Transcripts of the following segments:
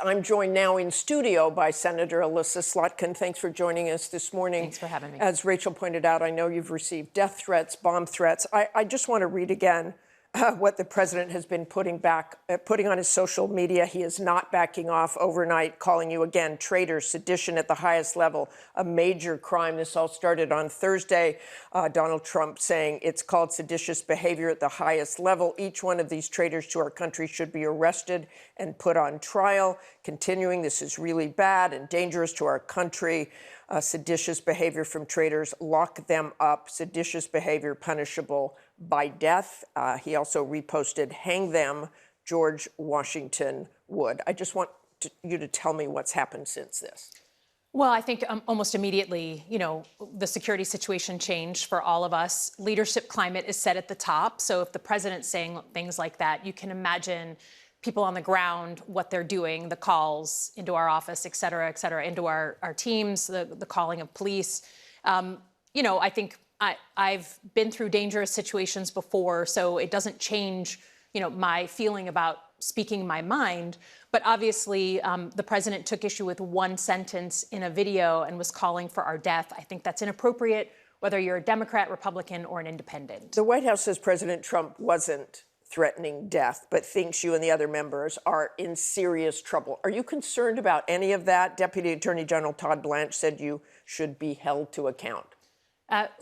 I'm joined now in studio by Senator Elissa Slotkin. Thanks for joining us this morning. Thanks for having me. As Rachel pointed out, I know you've received death threats, bomb threats. I just want to read again what the president has been putting on his social media. He is not backing off overnight, calling you again traitor, sedition at the highest level, a major crime. This all started on Thursday. Donald Trump saying it's called seditious behavior at the highest level. Each one of these traitors to our country should be arrested and put on trial. Continuing, this is really bad and dangerous to our country. Seditious behavior from traitors, lock them up. Seditious behavior punishable by death. He also reposted, hang them, George Washington would. I just want you to tell me what's happened since this. Well, I think almost immediately, the security situation changed for all of us. Leadership climate is set at the top. So if the president's saying things like that, you can imagine people on the ground, what they're doing, the calls into our office, et cetera, into our teams, the calling of police. I think I've been through dangerous situations before, so it doesn't change, my feeling about speaking my mind. But obviously, the president took issue with one sentence in a video and was calling for our death. I think that's inappropriate, whether you're a Democrat, Republican, or an independent. The White House says President Trump wasn't threatening death, but thinks you and the other members are in serious trouble. Are you concerned about any of that? Deputy Attorney General Todd Blanche said you should be held to account.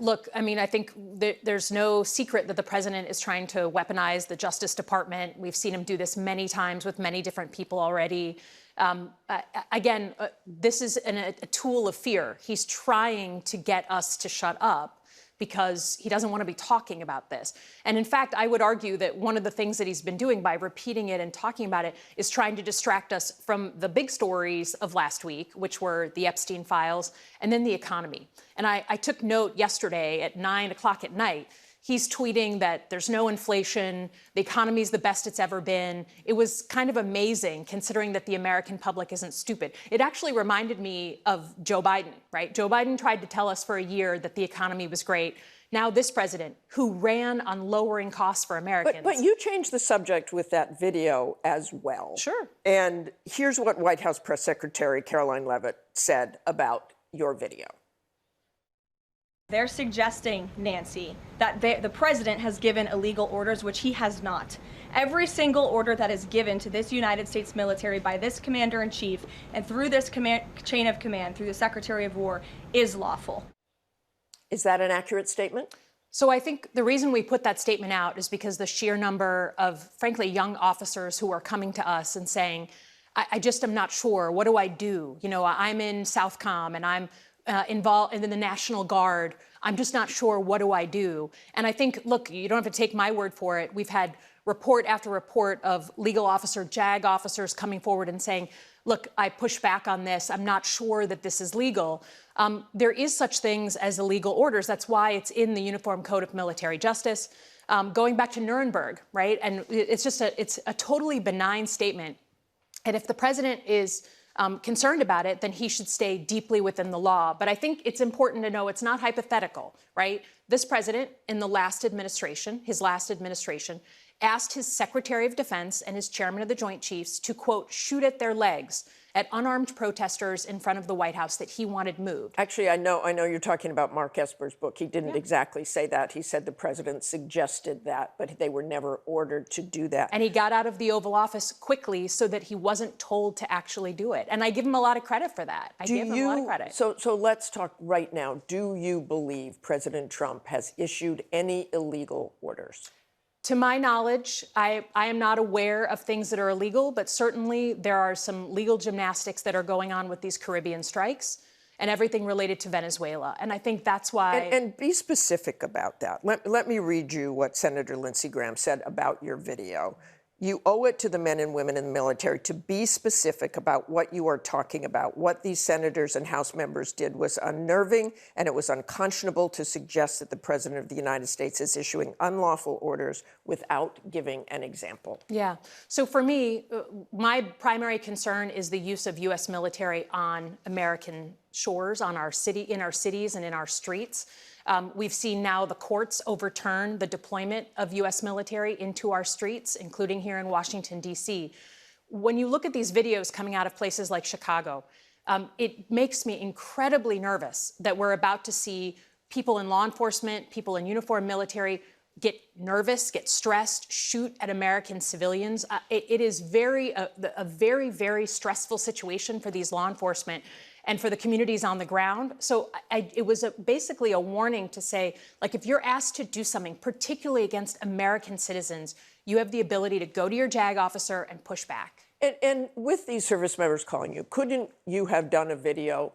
Look, I think there's no secret that the president is trying to weaponize the Justice Department. We've seen him do this many times with many different people already. This is a tool of fear. He's trying to get us to shut up because he doesn't want to be talking about this. And in fact, I would argue that one of the things that he's been doing by repeating it and talking about it is trying to distract us from the big stories of last week, which were the Epstein files and then the economy. And I took note yesterday at 9 o'clock at night. He's tweeting that there's no inflation, the economy's the best it's ever been. It was kind of amazing considering that the American public isn't stupid. It actually reminded me of Joe Biden, right? Joe Biden tried to tell us for a year that the economy was great. Now this president, who ran on lowering costs for Americans. But you changed the subject with that video as well. Sure. And here's what White House Press Secretary Caroline Leavitt said about your video. They're suggesting, Nancy, that the president has given illegal orders, which he has not. Every single order that is given to this United States military by this commander-in-chief and through this chain of command, through the Secretary of War, is lawful. Is that an accurate statement? So I think the reason we put that statement out is because the sheer number of, frankly, young officers who are coming to us and saying, I just am not sure, what do I do? I'm in Southcom and I'm involved in the National Guard. I'm just not sure, what do I do? And I think, look, you don't have to take my word for it. We've had report after report of legal officer, JAG officers coming forward and saying, look, I push back on this. I'm not sure that this is legal. There is such things as illegal orders. That's why it's in the Uniform Code of Military Justice. Going back to Nuremberg, right? And it's a totally benign statement. And if the president is concerned about it, then he should stay deeply within the law. But I think it's important to know it's not hypothetical, right? This president in the last administration, asked his Secretary of Defense and his chairman of the Joint Chiefs to, quote, shoot at their legs at unarmed protesters in front of the White House that he wanted moved. Actually, I know you're talking about Mark Esper's book. He didn't exactly say that. He said the president suggested that, but they were never ordered to do that. And he got out of the Oval Office quickly so that he wasn't told to actually do it. And I give him a lot of credit for that. I give him a lot of credit. So let's talk right now. Do you believe President Trump has issued any illegal orders? To my knowledge, I am not aware of things that are illegal, but certainly there are some legal gymnastics that are going on with these Caribbean strikes and everything related to Venezuela. And I think that's why... And be specific about that. Let me read you what Senator Lindsey Graham said about your video. You owe it to the men and women in the military to be specific about what you are talking about. What these senators and House members did was unnerving, and it was unconscionable to suggest that the President of the United States is issuing unlawful orders without giving an example. Yeah. So for me, my primary concern is the use of U.S. military on American shores, in our cities and in our streets. We've seen now the courts overturn the deployment of U.S. military into our streets, including here in Washington, D.C. when you look at these videos coming out of places like Chicago, it makes me incredibly nervous that we're about to see people in law enforcement, people in uniform military get nervous, get stressed, shoot at American civilians. It is a very, very stressful situation for these law enforcement and for the communities on the ground. So it was basically a warning to say, like, if you're asked to do something, particularly against American citizens, you have the ability to go to your JAG officer and push back. And with these service members calling you, couldn't you have done a video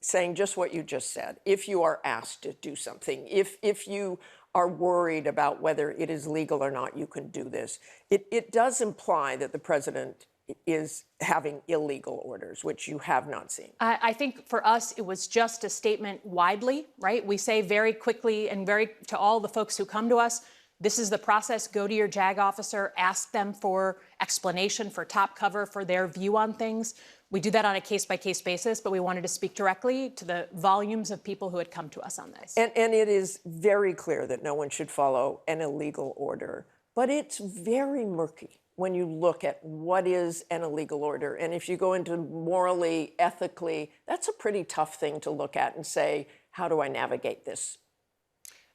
saying just what you just said? If you are asked to do something, if you are worried about whether it is legal or not, you can do this. It does imply that the president is having illegal orders, which you have not seen. I think for us, it was just a statement widely, right? We say very quickly and to all the folks who come to us, this is the process. Go to your JAG officer, ask them for explanation, for top cover, for their view on things. We do that on a case-by-case basis, but we wanted to speak directly to the volumes of people who had come to us on this. And it is very clear that no one should follow an illegal order, but it's very murky when you look at what is an illegal order. And if you go into morally, ethically, that's a pretty tough thing to look at and say, how do I navigate this?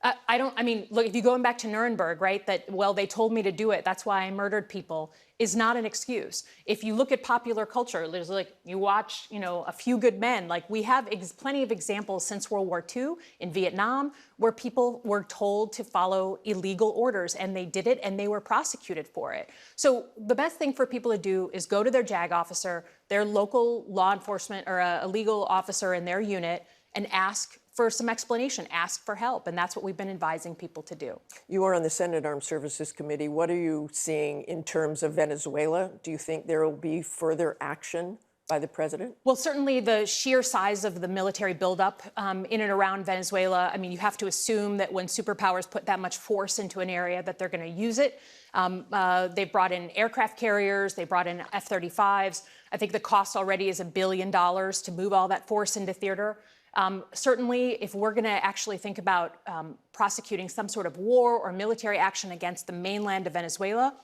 Look, if you're going back to Nuremberg, right, that, well, they told me to do it, that's why I murdered people, is not an excuse. If you look at popular culture, there's like, you watch, A Few Good Men, like we have plenty of examples since World War II in Vietnam where people were told to follow illegal orders and they did it and they were prosecuted for it. So the best thing for people to do is go to their JAG officer, their local law enforcement or a legal officer in their unit and ask for some explanation, ask for help, and that's what we've been advising people to do. You are on the Senate Armed Services Committee. What are you seeing in terms of Venezuela? Do you think there will be further action by the president? Well, certainly the sheer size of the military buildup in and around Venezuela, you have to assume that when superpowers put that much force into an area that they're going to use it. They've brought in aircraft carriers, they brought in F-35s. I think the cost already is $1 billion to move all that force into theater. Certainly, if we're going to actually think about prosecuting some sort of war or military action against the mainland of Venezuela,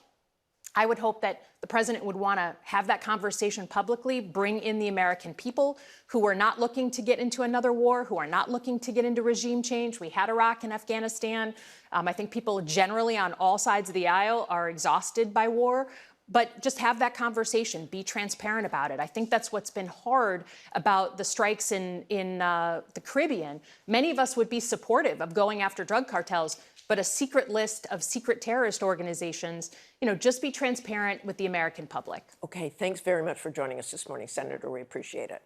I would hope that the president would want to have that conversation publicly, bring in the American people who are not looking to get into another war, who are not looking to get into regime change. We had Iraq and Afghanistan. I think people generally on all sides of the aisle are exhausted by war. But just have that conversation, be transparent about it. I think that's what's been hard about the strikes in the Caribbean. Many of us would be supportive of going after drug cartels, but a secret list of secret terrorist organizations, just be transparent with the American public. Okay, thanks very much for joining us this morning, Senator. We appreciate it.